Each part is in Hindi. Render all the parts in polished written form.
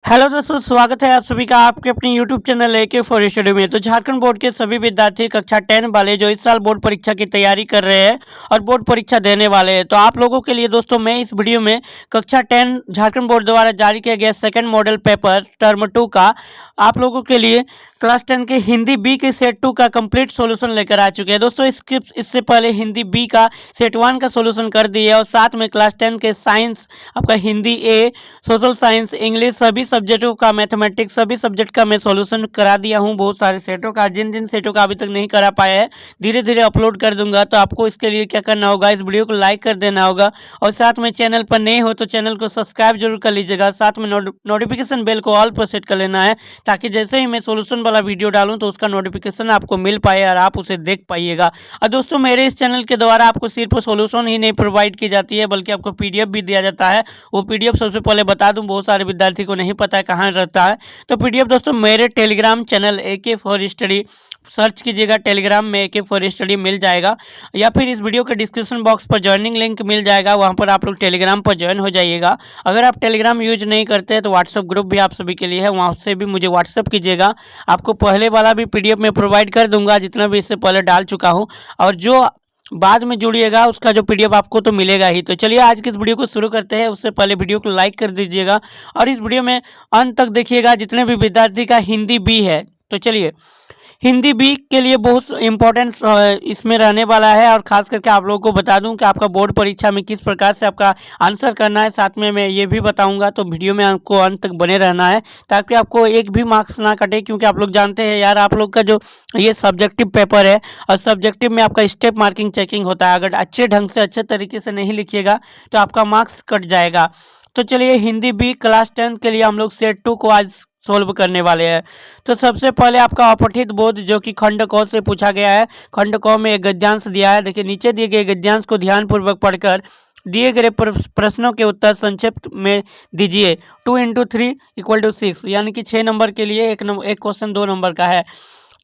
हेलो दोस्तों, स्वागत है आप सभी का आपके अपने YouTube channel AK for study में। तो झारखंड बोर्ड के सभी विद्यार्थी कक्षा 10 वाले जो इस साल बोर्ड परीक्षा की तैयारी कर रहे हैं और बोर्ड परीक्षा देने वाले हैं, तो आप लोगों के लिए दोस्तों मैं इस वीडियो में कक्षा 10 झारखंड बोर्ड द्वारा जारी किया गया सेकंड मॉडल पेपर टर्म 2 का आप लोगों के लिए क्लास 10 के हिंदी बी के सेट 2 का कंप्लीट सॉल्यूशन लेकर आ चुके हैं। दोस्तों इससे पहले हिंदी बी का सेट 1 का सॉल्यूशन कर दिए और साथ में क्लास 10 के साइंस, आपका हिंदी ए, सोशल साइंस, इंग्लिश सभी सब्जेक्टों का, मैथमेटिक्स सभी सब्जेक्ट का मैं सॉल्यूशन करा दिया हूं बहुत सारे सेटों का। जिन जिन सेटों का अभी तक नहीं करा पाया है धीरे धीरे अपलोड कर दूंगा। तो आपको इसके लिए क्या करना होगा, इस वीडियो को लाइक कर देना होगा और साथ में चैनल पर नए हो तो चैनल को सब्सक्राइब जरूर कर लीजिएगा। साथ में नोटिफिकेशन बेल को ऑल पर सेट कर लेना है ताकि जैसे ही मैं सॉल्यूशन वाला वीडियो डालूं तो उसका नोटिफिकेशन आपको मिल पाए और आप उसे देख पाइएगा। और दोस्तों मेरे इस चैनल के द्वारा आपको सिर्फ सॉल्यूशन ही नहीं प्रोवाइड की जाती है बल्कि आपको PDF भी दिया जाता है। वो PDF सबसे पहले बता दूं, बहुत सारे विद्यार्थी को नहीं पता है कहाँ रहता है। तो PDF दोस्तों मेरे Telegram channel AK for study search कीजिएगा, टेलीग्राम में AK फॉर स्टडी मिल जाएगा, या फिर इस वीडियो के डिस्क्रिप्शन बॉक्स पर ज्वाइनिंग लिंक मिल जाएगा, वहां पर आप लोग टेलीग्राम पर ज्वाइन हो जाइएगा। अगर आप टेलीग्राम यूज नहीं करते हैं तो व्हाट्सएप ग्रुप भी आप सभी के लिए है, वहां से भी मुझे व्हाट्सएप कीजिएगा। आपको पहले वाला भी PDF में प्रोवाइड कर दूंगा जितना भी इससे पहले डाल चुका हूँ, और जो बाद में जुड़िएगा उसका जो PDF आपको तो मिलेगा ही। तो चलिए आज की इस वीडियो को शुरू करते हैं। उससे पहले वीडियो को लाइक कर दीजिएगा और इस वीडियो में अंत तक देखिएगा जितने भी विद्यार्थी का हिंदी बी है। तो चलिए हिंदी बी के लिए बहुत इम्पोर्टेंट इसमें रहने वाला है, और खास करके आप लोगों को बता दूं कि आपका बोर्ड परीक्षा में किस प्रकार से आपका आंसर करना है, साथ में मैं ये भी बताऊंगा। तो वीडियो में आपको अंत तक बने रहना है ताकि आपको एक भी मार्क्स ना कटे, क्योंकि आप लोग जानते हैं यार आप लोग का जो ये सब्जेक्टिव पेपर है और सब्जेक्टिव में आपका स्टेप मार्किंग चेकिंग होता है। अगर अच्छे ढंग से अच्छे तरीके से नहीं लिखिएगा तो आपका मार्क्स कट जाएगा। तो चलिए हिंदी बी क्लास 10 के लिए हम लोग सेट 2 को आज सोल्व करने वाले हैं। तो सबसे पहले आपका अपठित बोध जो कि खंड क से पूछा गया है। खंड क में एक गद्यांश दिया है। देखिए नीचे दिए गए गद्यांश को ध्यानपूर्वक पढ़कर दिए गए प्रश्नों के उत्तर संक्षिप्त में दीजिए। 2 × 3 = 6, यानी कि 6 नंबर के लिए एक क्वेश्चन 2 नंबर का है।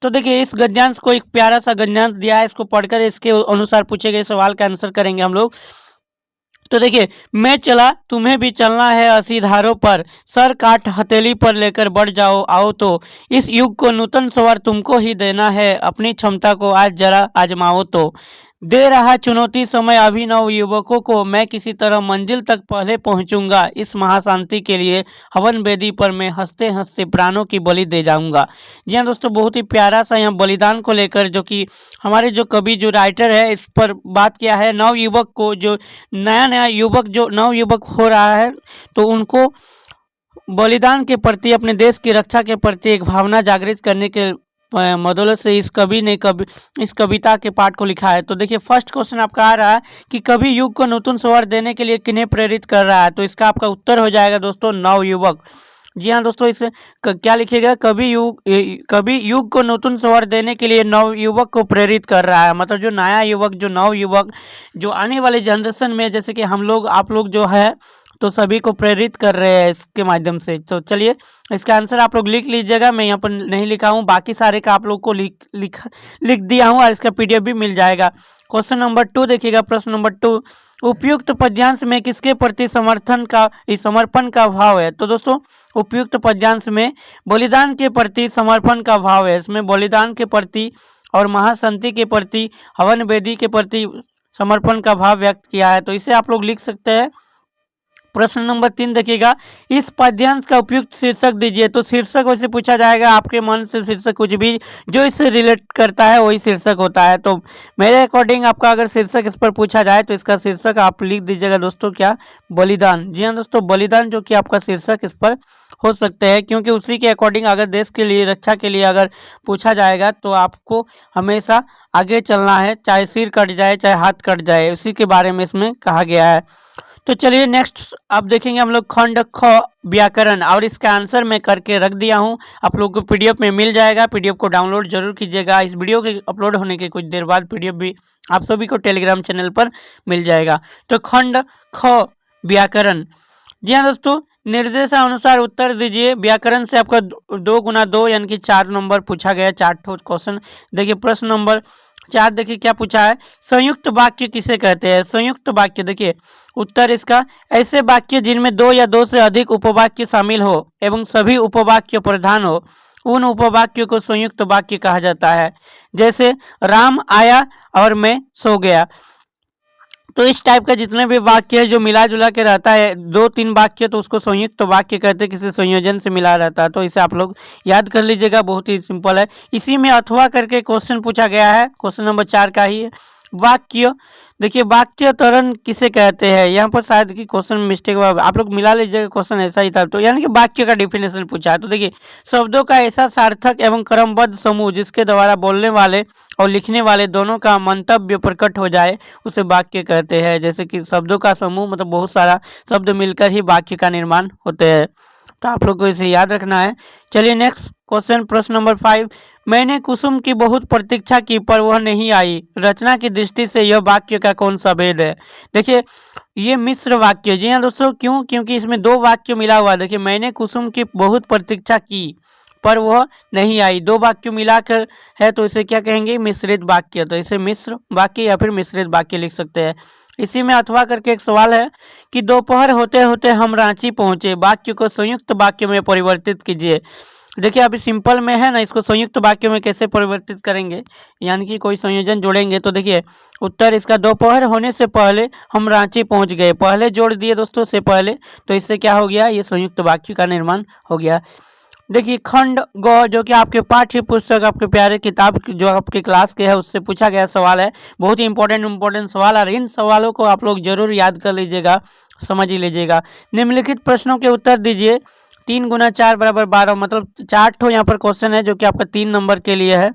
तो देखिए इस गद्यांश को, एक प्यारा सा गद्यांश दिया है, इसको पढ़कर इसके अनुसार पूछे गए सवाल का आंसर करेंगे हम लोग। तो देखिए, मैं चला तुम्हें भी चलना है अस्सी धारों पर, सर काट हथेली पर लेकर बढ़ जाओ आओ तो, इस युग को नूतन स्वर तुमको ही देना है, अपनी क्षमता को आज जरा आजमाओ तो, दे रहा चुनौती समय अभिनव युवकों को, मैं किसी तरह मंजिल तक पहले पहुंचूंगा, इस महाशांति के लिए हवन वेदी पर मैं हंसते हंसते प्राणों की बलि दे जाऊंगा। जी हाँ दोस्तों, बहुत ही प्यारा सा यहाँ बलिदान को लेकर जो कि हमारे जो कवि जो राइटर है इस पर बात किया है। नव युवक को, जो नया युवक जो नव युवक हो रहा है तो उनको बलिदान के प्रति, अपने देश की रक्षा के प्रति एक भावना जागृत करने के मदौलत से इस कवि ने इस कविता के पाठ को लिखा है। तो देखिए फर्स्ट क्वेश्चन आपका आ रहा है कि कवि युग को नूतन स्वर देने के लिए किन्हें प्रेरित कर रहा है। तो इसका आपका उत्तर हो जाएगा दोस्तों नव युवक। जी हाँ दोस्तों, इसे क्या लिखिएगा, कवि युग को नूतन स्वर देने के लिए नव युवक को प्रेरित कर रहा है। मतलब जो नया युवक, जो नव युवक, जो आने वाले जनरेशन में जैसे कि हम लोग, आप लोग जो है तो सभी को प्रेरित कर रहे हैं इसके माध्यम से। तो चलिए इसका आंसर आप लोग लिख लीजिएगा, मैं यहाँ पर नहीं लिखा हूँ, बाकी सारे का आप लोग को लिख दिया हूँ और इसका PDF भी मिल जाएगा। क्वेश्चन नंबर 2 देखिएगा, प्रश्न नंबर 2, उपयुक्त पद्यांश में किसके प्रति समर्पण का भाव है। तो दोस्तों उपयुक्त पद्यांश में बलिदान के प्रति समर्पण का भाव है। इसमें बलिदान के प्रति और महाशांति के प्रति, हवन वेदी के प्रति समर्पण का भाव व्यक्त किया है। तो इसे आप लोग लिख सकते हैं। प्रश्न नंबर 3 देखिएगा, इस पद्यांश का उपयुक्त शीर्षक दीजिए। तो शीर्षक वैसे पूछा जाएगा आपके मन से, शीर्षक कुछ भी जो इससे रिलेट करता है वही शीर्षक होता है। तो मेरे अकॉर्डिंग आपका अगर शीर्षक इस पर पूछा जाए तो इसका शीर्षक आप लिख दीजिएगा दोस्तों क्या, बलिदान। जी हाँ दोस्तों, बलिदान जो कि आपका शीर्षक इस पर हो सकते हैं, क्योंकि उसी के अकॉर्डिंग अगर देश के लिए, रक्षा के लिए अगर पूछा जाएगा तो आपको हमेशा आगे चलना है, चाहे सिर कट जाए चाहे हाथ कट जाए, उसी के बारे में इसमें कहा गया है। तो चलिए नेक्स्ट अब देखेंगे हम लोग खंड ख व्याकरण, और इसका आंसर मैं करके रख दिया हूं, आप लोगों को PDF में मिल जाएगा। PDF को डाउनलोड जरूर कीजिएगा। इस वीडियो के अपलोड होने के कुछ देर बाद PDF भी आप सभी को टेलीग्राम चैनल पर मिल जाएगा। तो खंड ख व्याकरण, जी हाँ दोस्तों, निर्देशानुसार उत्तर दीजिए। व्याकरण से आपका 2 × 2 यानी कि 4 नंबर पूछा गया, 4 क्वेश्चन। देखिए प्रश्न नंबर 4 देखिए क्या पूछा है, संयुक्त वाक्य किसे कहते हैं। संयुक्त वाक्य देखिए उत्तर इसका ऐसे वाक्य जिनमें दो या दो से अधिक उपवाक्य शामिल हो एवं सभी उपवाक्य प्रधान हो, उन उपवाक्यों को संयुक्त वाक्य कहा जाता है। जैसे राम आया और मैं सो गया। तो इस टाइप का जितने भी वाक्य है जो मिला जुला के रहता है, दो तीन वाक्य, तो उसको संयुक्त वाक्य कहते हैं, किसी संयोजन से मिला रहता है। तो इसे आप लोग याद कर लीजिएगा, बहुत ही सिंपल है। इसी में अथवा करके क्वेश्चन पूछा गया है, क्वेश्चन नंबर 4 का ही है। वाक्य, देखिए वाक्य त्वरण किसे कहते हैं, यहाँ पर शायद कि क्वेश्चन मिस्टेक हुआ, आप लोग मिला लीजिएगा, क्वेश्चन ऐसा ही था। तो यानी कि वाक्य का डिफिनेशन पूछा है। तो देखिए, शब्दों का ऐसा सार्थक एवं क्रमबद्ध समूह जिसके द्वारा बोलने वाले और लिखने वाले दोनों का मंतव्य प्रकट हो जाए, उसे वाक्य कहते हैं। जैसे कि शब्दों का समूह मतलब बहुत सारा शब्द मिलकर ही वाक्य का निर्माण होते हैं। तो आप लोग को इसे याद रखना है। चलिए नेक्स्ट क्वेश्चन, प्रश्न नंबर 5। मैंने कुसुम की बहुत प्रतीक्षा की पर वह नहीं आई, रचना की दृष्टि से यह वाक्य का कौन सा भेद है। देखिए, ये मिश्र वाक्य, जी हाँ दोस्तों, क्यों? क्योंकि इसमें दो वाक्य मिला हुआ। देखिए, मैंने कुसुम की बहुत प्रतीक्षा की पर वह नहीं आई, दो वाक्य मिलाकर है, तो इसे क्या कहेंगे? मिश्रित वाक्य। तो इसे मिश्र वाक्य या फिर मिश्रित वाक्य लिख सकते हैं। इसी में अथवा करके एक सवाल है कि दोपहर होते होते हम रांची पहुंचे, वाक्य को संयुक्त वाक्य में परिवर्तित कीजिए। देखिए, अभी सिंपल में है ना, इसको संयुक्त वाक्य में कैसे परिवर्तित करेंगे, यानी कि कोई संयोजन जोड़ेंगे। तो देखिए, उत्तर इसका दोपहर होने से पहले हम रांची पहुंच गए, पहले जोड़ दिए दोस्तों से पहले, तो इससे क्या हो गया? ये संयुक्त वाक्य का निर्माण हो गया। देखिए, खंड ग, जो कि आपके पाठ्य पुस्तक, आपके प्यारे किताब जो आपके क्लास के है, उससे पूछा गया सवाल है। बहुत ही इंपॉर्टेंट सवाल है। इन सवालों को आप लोग जरूर याद कर लीजिएगा, समझ ही लीजिएगा। निम्नलिखित प्रश्नों के उत्तर दीजिए। 3 गुना 4 बराबर 12, मतलब 4 ठो यहाँ पर क्वेश्चन है, जो कि आपका 3 नंबर के लिए है।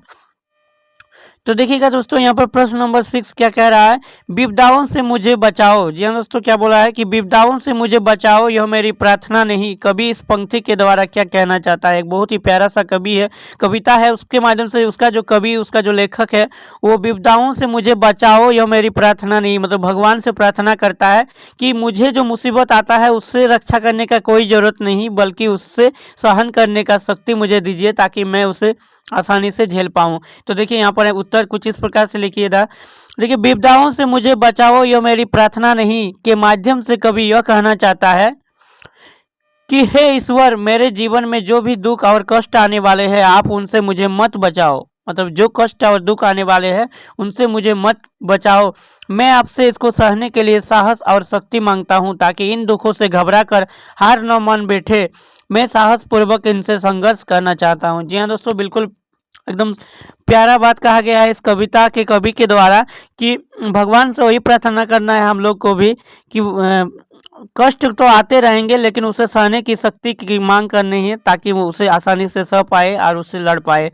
तो देखिएगा दोस्तों, यहाँ पर प्रश्न नंबर 6 क्या कह रहा है? विपदाओं से मुझे बचाओ। जी हाँ दोस्तों, क्या बोला है कि विपदाओं से मुझे बचाओ, यह मेरी प्रार्थना नहीं। कवि इस पंक्ति के द्वारा क्या कहना चाहता है? एक बहुत ही प्यारा सा कवि है, कविता है, उसके माध्यम से उसका जो कवि, उसका जो लेखक है, वो विपदाओं से मुझे बचाओ, यह मेरी प्रार्थना नहीं, मतलब भगवान से प्रार्थना करता है कि मुझे जो मुसीबत आता है उससे रक्षा करने का कोई ज़रूरत नहीं, बल्कि उससे सहन करने का शक्ति मुझे दीजिए, ताकि मैं उसे आसानी से झेल पाऊं। तो देखिए, यहाँ पर उत्तर कुछ इस प्रकार से लिखिएगा। देखिए, विपदाओं से मुझे बचाओ, यह मेरी प्रार्थना नहीं के माध्यम से कवि यह कहना चाहता है कि हे ईश्वर, मेरे जीवन में जो भी दुख और कष्ट आने वाले हैं, आप उनसे मुझे मत बचाओ। मतलब जो कष्ट और दुख आने वाले हैं, उनसे मुझे मत बचाओ। मैं आपसे इसको सहने के लिए साहस और शक्ति मांगता हूं, ताकि इन दुखों से घबरा कर हार न मान बैठे, मैं साहस पूर्वक इनसे संघर्ष करना चाहता हूं। जी हाँ दोस्तों, बिल्कुल एकदम प्यारा बात कहा गया है इस कविता के कवि के द्वारा कि भगवान से वही प्रार्थना करना है हम लोग को भी कि कष्ट तो आते रहेंगे, लेकिन उसे सहने की शक्ति की मांग करनी है, ताकि वो उसे आसानी से सह पाए और उससे लड़ पाए।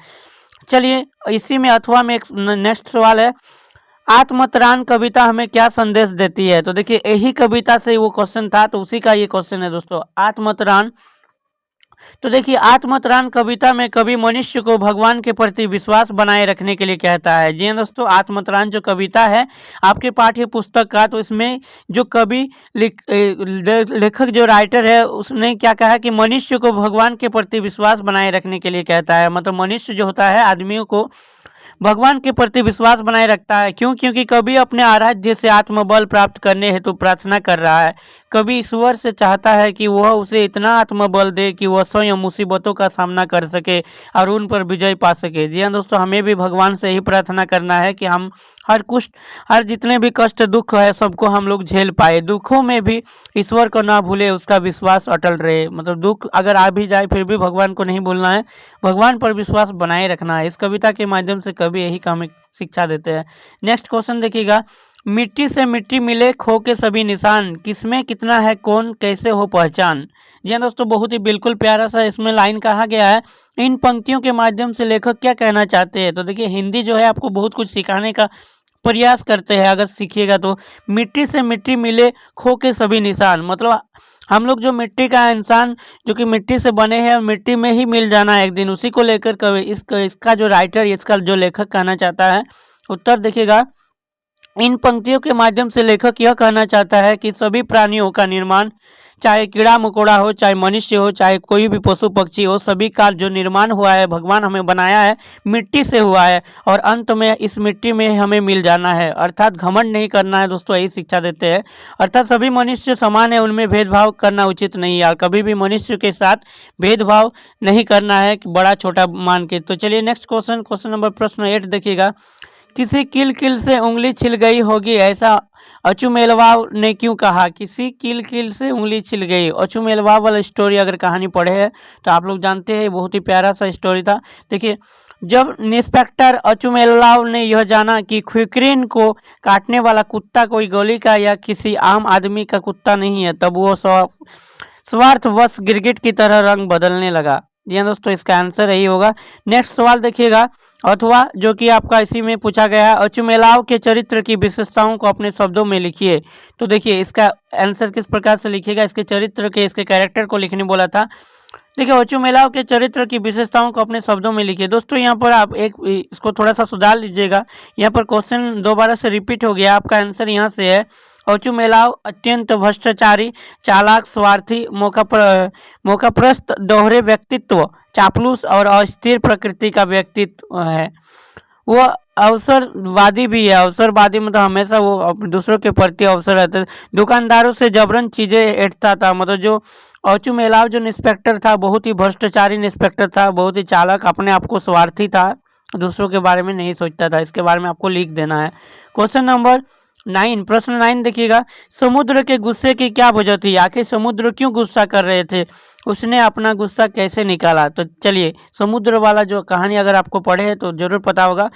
चलिए, इसी में अथवा में एक नेक्स्ट सवाल है, आत्मतरान कविता हमें क्या संदेश देती है? तो देखिए, यही कविता से वो क्वेश्चन था, तो उसी का ये क्वेश्चन है दोस्तों, आत्मतरान। तो देखिए, आत्मतरान कविता में कवि मनुष्य को भगवान के प्रति विश्वास बनाए रखने के लिए कहता है। जी हाँ दोस्तों, आत्मतरान जो कविता है आपके पाठ्य पुस्तक का, तो इसमें जो कवि लेखक जो राइटर है, उसने क्या कहा है कि मनुष्य को भगवान के प्रति विश्वास बनाए रखने के लिए कहता है। मतलब मनुष्य जो होता है, आदमियों को भगवान के प्रति विश्वास बनाए रखता है। क्यों? क्योंकि कवि अपने आराध्य से आत्मबल प्राप्त करने हेतु प्रार्थना कर रहा है। कवि ईश्वर से चाहता है कि वह उसे इतना आत्मबल दे कि वह स्वयं मुसीबतों का सामना कर सके और उन पर विजय पा सके। जी हाँ दोस्तों, हमें भी भगवान से ही प्रार्थना करना है कि हम हर जितने भी कष्ट दुख है, सबको हम लोग झेल पाए। दुखों में भी ईश्वर को ना भूले, उसका विश्वास अटल रहे। मतलब दुख अगर आ भी जाए, फिर भी भगवान को नहीं भूलना है, भगवान पर विश्वास बनाए रखना है। इस कविता के माध्यम से कवि यही का हमें शिक्षा देते हैं। नेक्स्ट क्वेश्चन देखिएगा, मिट्टी से मिट्टी मिले खो के सभी निशान, किसमें कितना है कौन कैसे हो पहचान। जी हाँ दोस्तों, बहुत ही बिल्कुल प्यारा सा इसमें लाइन कहा गया है। इन पंक्तियों के माध्यम से लेखक क्या कहना चाहते हैं? तो देखिए, हिंदी जो है आपको बहुत कुछ सिखाने का प्रयास करते हैं, अगर सीखिएगा तो। मिट्टी से मिट्टी मिले खो के सभी निशान, मतलब हम लोग जो मिट्टी का इंसान जो कि मिट्टी से बने हैं, मिट्टी में ही मिल जाना है एक दिन, उसी को लेकर कवि इसका जो राइटर, इसका जो लेखक कहना चाहता है। उत्तर देखिएगा, इन पंक्तियों के माध्यम से लेखक यह कहना चाहता है कि सभी प्राणियों का निर्माण चाहे कीड़ा मकोड़ा हो, चाहे मनुष्य हो, चाहे कोई भी पशु पक्षी हो, सभी का जो निर्माण हुआ है, भगवान हमें बनाया है, मिट्टी से हुआ है और अंत में इस मिट्टी में हमें मिल जाना है। अर्थात घमंड नहीं करना है दोस्तों, यही शिक्षा देते हैं। अर्थात सभी मनुष्य समान है, उनमें भेदभाव करना उचित नहीं है और कभी भी मनुष्य के साथ भेदभाव नहीं करना है कि बड़ा छोटा मान के। तो चलिए नेक्स्ट क्वेश्चन नंबर प्रश्न 8 देखिएगा। किसी कील से उंगली छिल गई होगी, ऐसा अचुमेलवाव ने क्यों कहा? किसी कील से उंगली छिल गई। अचुमेलवाव वाला स्टोरी अगर कहानी पढ़े है तो आप लोग जानते हैं, बहुत ही प्यारा सा स्टोरी था। देखिए, जब इंस्पेक्टर अचुमेलवाव ने यह जाना कि खुकरीन को काटने वाला कुत्ता कोई गोली का या किसी आम आदमी का कुत्ता नहीं है, तब वो स्वार्थवश गिरगिट की तरह रंग बदलने लगा। जी हाँ दोस्तों, इसका आंसर यही होगा। नेक्स्ट सवाल देखिएगा, अथवा जो कि आपका इसी में पूछा गया है, अचुमेलाव के चरित्र की विशेषताओं को अपने शब्दों में लिखिए। तो देखिए, इसका आंसर किस प्रकार से लिखिएगा, इसके चरित्र के, इसके कैरेक्टर को लिखने बोला था। देखिए, अचुमेलाव के चरित्र की विशेषताओं को अपने शब्दों में लिखिए। दोस्तों यहाँ पर आप इसको थोड़ा सा सुधार लीजिएगा, यहाँ पर क्वेश्चन दोबारा से रिपीट हो गया। आपका आंसर यहाँ से है, अचुमेलाव अत्यंत भ्रष्टाचारी, चालाक, स्वार्थी, मौकाप्रस्त, दोहरे व्यक्तित्व, चापलूस और अस्थिर प्रकृति का व्यक्तित्व है। वो अवसरवादी भी है। अवसरवादी मतलब हमेशा वो दूसरों के प्रति अवसर रहता है। दुकानदारों से जबरन चीजें ऐंठता था। मतलब जो अचुमेलाव जो इंस्पेक्टर था, बहुत ही भ्रष्टाचारी इंस्पेक्टर था, बहुत ही चालाक, अपने आप को स्वार्थी था, दूसरों के बारे में नहीं सोचता था। इसके बारे में आपको लिख देना है। क्वेश्चन नंबर 9, प्रश्न 9 देखिएगा। समुद्र के गुस्से की क्या वजह थी? आखिर समुद्र क्यों गुस्सा कर रहे थे? उसने अपना गुस्सा कैसे निकाला? तो चलिए, समुद्र वाला जो कहानी अगर आपको पढ़े है तो जरूर पता होगा।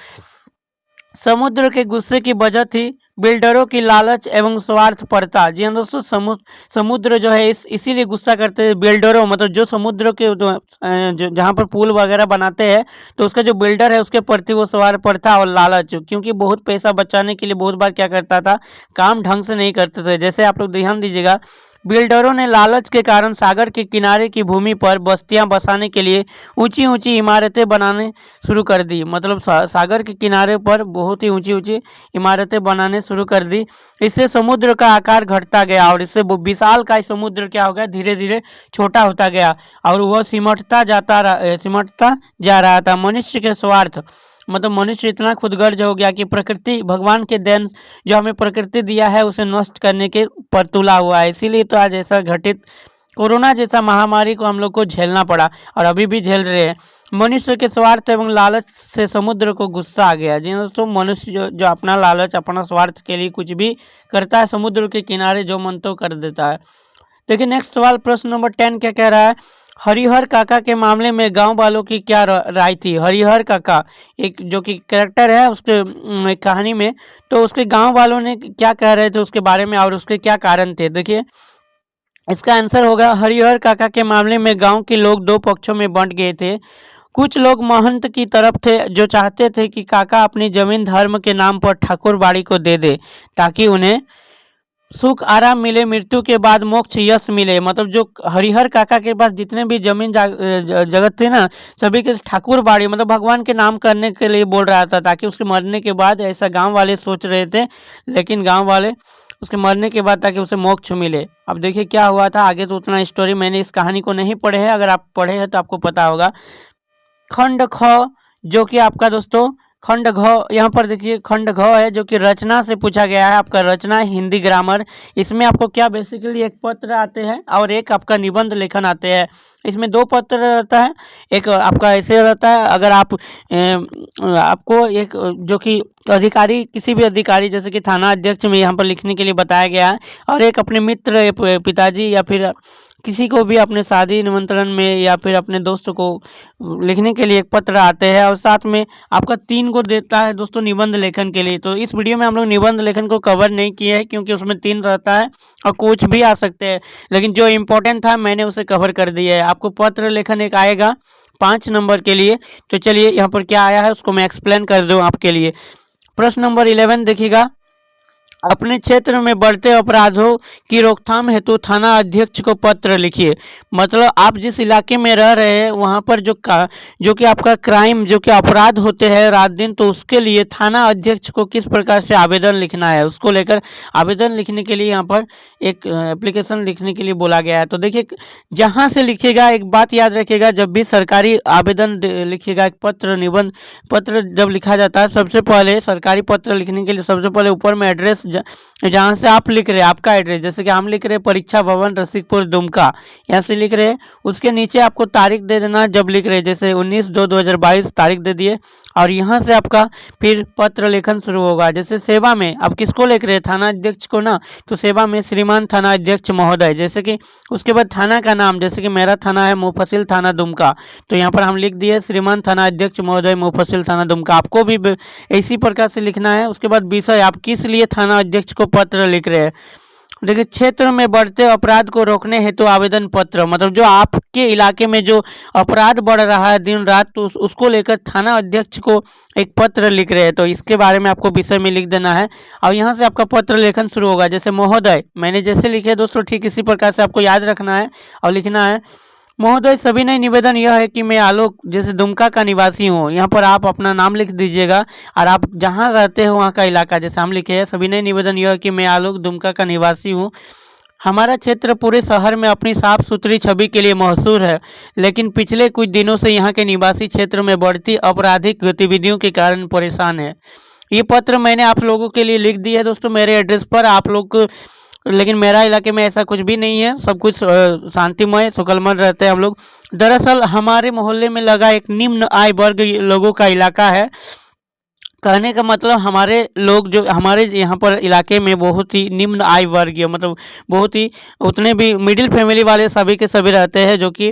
समुद्र के गुस्से की वजह थी बिल्डरों की लालच एवं स्वार्थपरता। जी हाँ दोस्तों, समुद्र जो है इसीलिए गुस्सा करते हैं बिल्डरों, मतलब जो समुद्र के जहाँ पर पुल वगैरह बनाते हैं, तो उसका जो बिल्डर है उसके प्रति वो स्वार्थपरता और लालच, क्योंकि बहुत पैसा बचाने के लिए बहुत बार क्या करता था, काम ढंग से नहीं करते थे। जैसे आप लोग ध्यान दीजिएगा, बिल्डरों ने लालच के कारण सागर के किनारे की भूमि पर बस्तियां बसाने के लिए ऊंची ऊंची इमारतें बनाने शुरू कर दी। मतलब सागर के किनारे पर बहुत ही ऊंची ऊंची इमारतें बनाने शुरू कर दी। इससे समुद्र का आकार घटता गया और इससे विशाल का समुद्र क्या हो गया, धीरे धीरे छोटा होता गया और वह सिमटता जा रहा था। मनुष्य के स्वार्थ, मतलब मनुष्य इतना खुदगर्ज हो गया कि प्रकृति, भगवान के देन जो हमें प्रकृति दिया है, उसे नष्ट करने के पर तुला हुआ है। इसीलिए तो आज ऐसा घटित कोरोना जैसा महामारी को हम लोग को झेलना पड़ा और अभी भी झेल रहे हैं। मनुष्य के स्वार्थ एवं लालच से समुद्र को गुस्सा आ गया। जी दोस्तों, मनुष्य जो अपना लालच, अपना स्वार्थ के लिए कुछ भी करता है, समुद्र के किनारे जो मन तो कर देता है। देखिए नेक्स्ट सवाल, प्रश्न नंबर 10 क्या कह रहा है? हरिहर काका के मामले में गांव वालों की क्या राय थी? हरिहर काका एक जो कि कैरेक्टर है उसके कहानी में, तो उसके गांव वालों ने क्या कह रहे थे उसके बारे में और उसके क्या कारण थे? देखिए, इसका आंसर होगा, हरिहर काका के मामले में गांव के लोग दो पक्षों में बंट गए थे। कुछ लोग महंत की तरफ थे जो चाहते थे कि काका अपनी जमीन धर्म के नाम पर ठाकुर बाड़ी को दे दे ताकि उन्हें सुख आराम मिले, मृत्यु के बाद मोक्ष यश मिले। मतलब जो हरिहर काका के पास जितने भी जमीन जगत थे ना, सभी के ठाकुर बाड़ी मतलब भगवान के नाम करने के लिए बोल रहा था, ताकि उसके मरने के बाद, ऐसा गांव वाले सोच रहे थे, लेकिन गांव वाले उसके मरने के बाद ताकि उसे मोक्ष मिले। अब देखिए क्या हुआ था आगे, तो उतना स्टोरी मैंने इस कहानी को नहीं पढ़े है, अगर आप पढ़े हैं तो आपको पता होगा। खंड ख, जो कि आपका दोस्तों खंड घ, यहाँ पर देखिए खंड घ है जो कि रचना से पूछा गया है। आपका रचना हिंदी ग्रामर, इसमें आपको क्या बेसिकली एक पत्र आते हैं और एक आपका निबंध लेखन आते हैं। इसमें दो पत्र रहता है, एक आपका ऐसे रहता है, अगर आप आपको एक जो कि अधिकारी, किसी भी अधिकारी जैसे कि थाना अध्यक्ष में यहाँ पर लिखने के लिए बताया गया है, और एक अपने मित्र, पिताजी या फिर किसी को भी अपने शादी निमंत्रण में या फिर अपने दोस्त को लिखने के लिए एक पत्र आते हैं, और साथ में आपका 3 को देता है दोस्तों निबंध लेखन के लिए। तो इस वीडियो में हम लोग निबंध लेखन को कवर नहीं किए हैं क्योंकि उसमें 3 रहता है और कुछ भी आ सकते हैं, लेकिन जो इम्पोर्टेंट था मैंने उसे कवर कर दिया है। आपको पत्र लेखन एक आएगा 5 नंबर के लिए। तो चलिए यहाँ पर क्या आया है उसको मैं एक्सप्लेन कर दूँ आपके लिए। प्रश्न नंबर 11 देखिएगा, अपने क्षेत्र में बढ़ते अपराधों की रोकथाम हेतु थाना अध्यक्ष को पत्र लिखिए। मतलब आप जिस इलाके में रह रहे हैं वहाँ पर जो कि आपका क्राइम जो कि अपराध होते हैं रात दिन, तो उसके लिए थाना अध्यक्ष को किस प्रकार से आवेदन लिखना है उसको लेकर आवेदन लिखने के लिए यहाँ पर एक एप्लीकेशन लिखने के लिए बोला गया है। तो देखिए जहाँ से लिखिएगा, एक बात याद रखिएगा, जब भी सरकारी आवेदन लिखिएगा, एक पत्र निबंध पत्र जब लिखा जाता है, सबसे पहले सरकारी पत्र लिखने के लिए सबसे पहले ऊपर में एड्रेस जहाँ से आप लिख रहे हैं आपका एड्रेस, जैसे कि हम लिख रहे हैं परीक्षा भवन रसिकपुर दुमका, यहाँ से लिख रहे हैं, उसके नीचे आपको तारीख दे देना जब लिख रहे हैं, जैसे 19/2/2022 तारीख दे दिए, और यहाँ से आपका फिर पत्र लेखन शुरू होगा। जैसे सेवा में आप किसको लिख रहे हैं, थाना अध्यक्ष को ना, तो सेवा में श्रीमान थाना अध्यक्ष महोदय, जैसे कि उसके बाद थाना का नाम, जैसे कि मेरा थाना है मुफस्सिल थाना दुमका, तो यहाँ पर हम लिख दिए श्रीमान थाना अध्यक्ष महोदय मुफस्सिल थाना दुमका। आपको भी इसी प्रकार से लिखना है। उसके बाद विषय, आप किस लिए थाना अध्यक्ष को पत्र लिख रहे हैं। देखिए क्षेत्र में बढ़ते अपराध को रोकने हेतु आवेदन पत्र, मतलब जो आपके इलाके में जो अपराध बढ़ रहा है दिन रात, तो उसको लेकर थाना अध्यक्ष को एक पत्र लिख रहे हैं, तो इसके बारे में आपको विषय में लिख देना है और यहाँ से आपका पत्र लेखन शुरू होगा। जैसे महोदय मैंने जैसे लिखे दोस्तों, ठीक इसी प्रकार से आपको याद रखना है और लिखना है। महोदय सविनय निवेदन यह है कि मैं आलोक जैसे दुमका का निवासी हूँ, यहाँ पर आप अपना नाम लिख दीजिएगा और आप जहाँ रहते हो वहाँ का इलाका, जैसे हम लिखे हैं सविनय निवेदन यह है कि मैं आलोक दुमका का निवासी हूँ। हमारा क्षेत्र पूरे शहर में अपनी साफ सुथरी छवि के लिए मशहूर है, लेकिन पिछले कुछ दिनों से यहाँ के निवासी क्षेत्र में बढ़ती आपराधिक गतिविधियों के कारण परेशान है। ये पत्र मैंने आप लोगों के लिए लिख दिया है दोस्तों मेरे एड्रेस पर, आप लोग लेकिन मेरा इलाके में ऐसा कुछ भी नहीं है, सब कुछ शांतिमय सुकलमय रहते हैं हम लोग। दरअसल हमारे मोहल्ले में लगा एक निम्न आय वर्ग लोगों का इलाका है। कहने का मतलब हमारे लोग जो हमारे यहाँ पर इलाके में बहुत ही निम्न आय वर्गीय, मतलब बहुत ही उतने भी मिडिल फैमिली वाले सभी के सभी रहते हैं, जो कि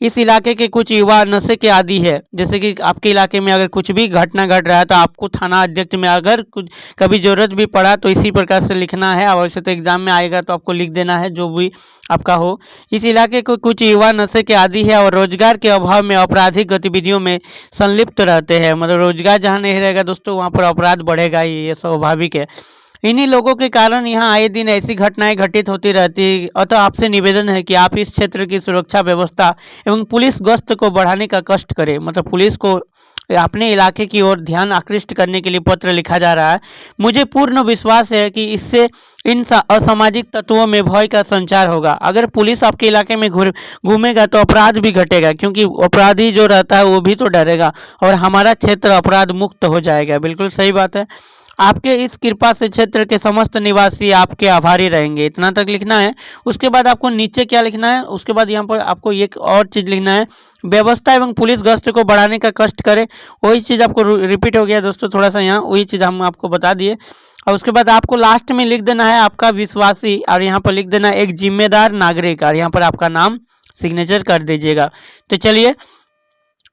इस इलाके के कुछ युवा नशे के आदी है। जैसे कि आपके इलाके में अगर कुछ भी घटना घट रहा है तो आपको थाना अध्यक्ष में अगर कुछ कभी ज़रूरत भी पड़ा तो इसी प्रकार से लिखना है, और वैसे तो एग्जाम में आएगा तो आपको लिख देना है जो भी आपका हो। इस इलाके को कुछ युवा नशे के आदी है और रोजगार के अभाव में आपराधिक गतिविधियों में संलिप्त रहते हैं। मतलब रोजगार जहाँ नहीं रहेगा दोस्तों वहाँ पर अपराध बढ़ेगा ही, ये स्वाभाविक है। इन्हीं लोगों के कारण यहाँ आए दिन ऐसी घटनाएं घटित होती रहती है। अतः आपसे निवेदन है कि आप इस क्षेत्र की सुरक्षा व्यवस्था एवं पुलिस गश्त को बढ़ाने का कष्ट करें। मतलब पुलिस को अपने इलाके की ओर ध्यान आकृष्ट करने के लिए पत्र लिखा जा रहा है। मुझे पूर्ण विश्वास है कि इससे इन असामाजिक तत्वों में भय का संचार होगा। अगर पुलिस आपके इलाके में घूमेगा तो अपराध भी घटेगा, क्योंकि अपराधी जो रहता है वो भी तो डरेगा और हमारा क्षेत्र अपराध मुक्त हो जाएगा। बिल्कुल सही बात है। आपके इस कृपा से क्षेत्र के समस्त निवासी आपके आभारी रहेंगे। इतना तक लिखना है। उसके बाद आपको नीचे क्या लिखना है, उसके बाद यहाँ पर आपको एक और चीज़ लिखना है, व्यवस्था एवं पुलिस गश्त को बढ़ाने का कष्ट करें। वही चीज़ आपको रिपीट हो गया दोस्तों, थोड़ा सा यहाँ वही चीज़ हम आपको बता दिए। और उसके बाद आपको लास्ट में लिख देना है आपका विश्वासी, और यहाँ पर लिख देना है एक जिम्मेदार नागरिक, और यहाँ पर आपका नाम सिग्नेचर कर दीजिएगा। तो चलिए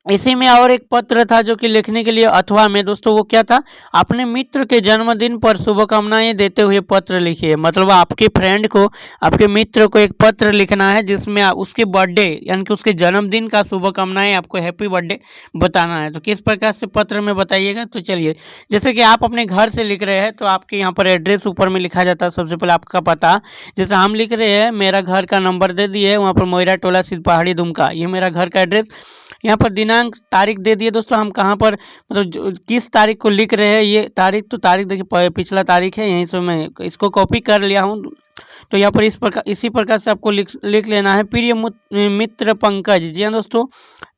इसी में और एक पत्र था जो कि लिखने के लिए अथवा में दोस्तों, वो क्या था, अपने मित्र के जन्मदिन पर शुभकामनाएं देते हुए पत्र लिखिए। मतलब आपके फ्रेंड को, आपके मित्र को एक पत्र लिखना है जिसमें उसके बर्थडे यानी कि उसके जन्मदिन का शुभकामनाएं, आपको हैप्पी बर्थडे बताना है। तो किस प्रकार से पत्र में बताइएगा। तो चलिए जैसे कि आप अपने घर से लिख रहे हैं तो आपके यहाँ पर एड्रेस ऊपर में लिखा जाता है, सबसे पहले आपका पता। जैसे हम लिख रहे हैं, मेरा घर का नंबर दे दिए, वहाँ पर मोयरा टोला सिद्ध पहाड़ी दुमका, ये मेरा घर का एड्रेस। यहाँ पर दिनांक तारीख दे दिए दोस्तों, हम कहाँ पर मतलब किस तारीख को लिख रहे हैं, ये तारीख, तो तारीख देखिए पिछला तारीख है, यहीं से मैं इसको कॉपी कर लिया हूँ। तो यहाँ पर इसी प्रकार से आपको लिख लेना है, प्रिय मित्र पंकज। जी हाँ दोस्तों,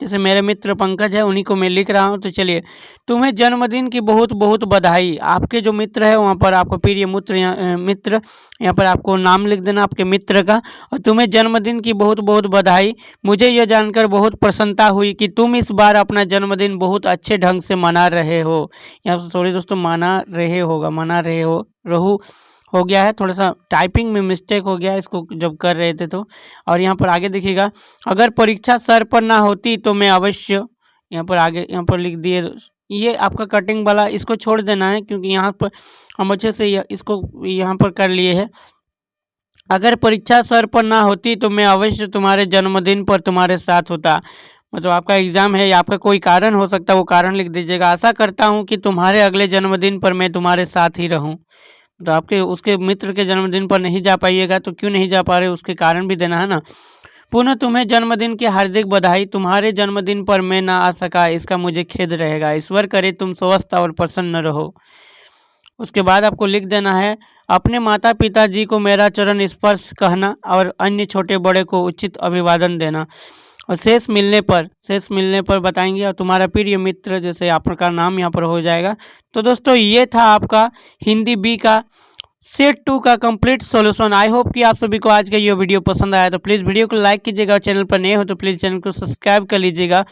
जैसे मेरे मित्र पंकज है उन्हीं को मैं लिख रहा हूँ। तो चलिए, तुम्हें जन्मदिन की बहुत बहुत बधाई। आपके जो मित्र है वहाँ पर आपको प्रिय मित्र यहाँ पर आपको नाम लिख देना आपके मित्र का, और तुम्हें जन्मदिन की बहुत बहुत बधाई। मुझे यह जानकर बहुत प्रसन्नता हुई कि तुम इस बार अपना जन्मदिन बहुत अच्छे ढंग से मना रहे हो। यहाँ सॉरी दोस्तों, मना रहे हो गया है, थोड़ा सा टाइपिंग में मिस्टेक हो गया है इसको जब कर रहे थे तो। और यहाँ पर आगे देखिएगा, अगर परीक्षा सर पर ना होती तो मैं अवश्य, यहाँ पर आगे यहाँ पर लिख दिए, ये आपका कटिंग वाला इसको छोड़ देना है क्योंकि यहाँ पर हम अच्छे से इसको यहाँ पर कर लिए हैं। अगर परीक्षा सर पर ना होती तो मैं अवश्य तुम्हारे जन्मदिन पर तुम्हारे साथ होता। मतलब आपका एग्ज़ाम है या आपका कोई कारण हो सकता है, वो कारण लिख दीजिएगा। आशा करता हूँ कि तुम्हारे अगले जन्मदिन पर मैं तुम्हारे साथ ही रहूँ। तो आपके उसके मित्र के जन्मदिन पर नहीं जा पाइएगा तो क्यों नहीं जा पा रहे, उसके कारण भी देना है ना। पुनः तुम्हें जन्मदिन की हार्दिक बधाई, तुम्हारे जन्मदिन पर मैं ना आ सका इसका मुझे खेद रहेगा, ईश्वर करे तुम स्वस्थ और प्रसन्न रहो। उसके बाद आपको लिख देना है, अपने माता पिता जी को मेरा चरण स्पर्श कहना और अन्य छोटे बड़े को उचित अभिवादन देना। और शेष मिलने पर बताएंगे और तुम्हारा प्रिय मित्र, जैसे आपका नाम यहाँ पर हो जाएगा। तो दोस्तों ये था आपका हिंदी बी का सेट 2 का कंप्लीट सॉल्यूशन। आई होप कि आप सभी को आज का ये वीडियो पसंद आया, तो प्लीज़ वीडियो को लाइक कीजिएगा और चैनल पर नए हो तो प्लीज़ चैनल को सब्सक्राइब कर लीजिएगा।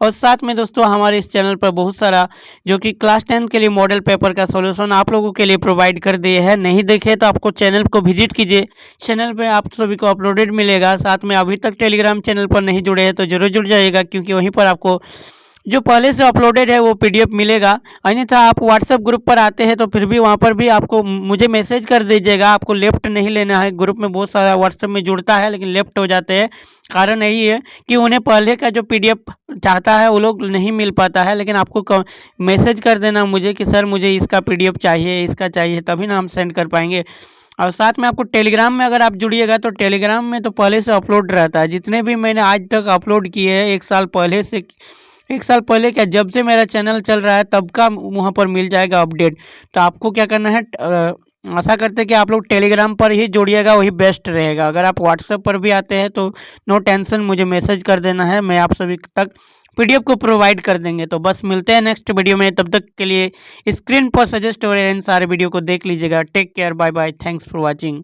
और साथ में दोस्तों हमारे इस चैनल पर बहुत सारा जो कि क्लास 10 के लिए मॉडल पेपर का सॉल्यूशन आप लोगों के लिए प्रोवाइड कर दिए हैं। नहीं देखे तो आपको चैनल को विजिट कीजिए, चैनल पे आप सभी को अपलोडेड मिलेगा। साथ में अभी तक टेलीग्राम चैनल पर नहीं जुड़े हैं तो जरूर जुड़ जाइएगा, क्योंकि वहीं पर आपको जो पहले से अपलोडेड है वो पीडीएफ मिलेगा। अन्यथा आप व्हाट्सएप ग्रुप पर आते हैं तो फिर भी वहाँ पर भी आपको मुझे मैसेज कर दीजिएगा, आपको लेफ्ट नहीं लेना है। ग्रुप में बहुत सारा व्हाट्सएप में जुड़ता है लेकिन लेफ्ट हो जाते हैं। कारण यही है कि उन्हें पहले का जो पीडीएफ चाहता है वो लोग नहीं मिल पाता है, लेकिन आपको मैसेज कर देना मुझे कि सर मुझे इसका पीडीएफ चाहिए, इसका चाहिए, तभी ना हम सेंड कर पाएंगे। और साथ में आपको टेलीग्राम में अगर आप जुड़िएगा तो टेलीग्राम में तो पहले से अपलोड रहता है, जितने भी मैंने आज तक अपलोड किए हैं 1 साल पहले क्या, जब से मेरा चैनल चल रहा है तब का वहाँ पर मिल जाएगा अपडेट। तो आपको क्या करना है, आशा करते हैं कि आप लोग टेलीग्राम पर ही जुड़िएगा, वही बेस्ट रहेगा। अगर आप व्हाट्सएप पर भी आते हैं तो नो टेंशन, मुझे मैसेज कर देना है, मैं आप सभी तक पीडीएफ को प्रोवाइड कर देंगे। तो बस मिलते हैं नेक्स्ट वीडियो में, तब तक के लिए स्क्रीन पर सजेस्ट हो रहे हैं इन सारे वीडियो को देख लीजिएगा। Take care, bye bye, thanks for watching.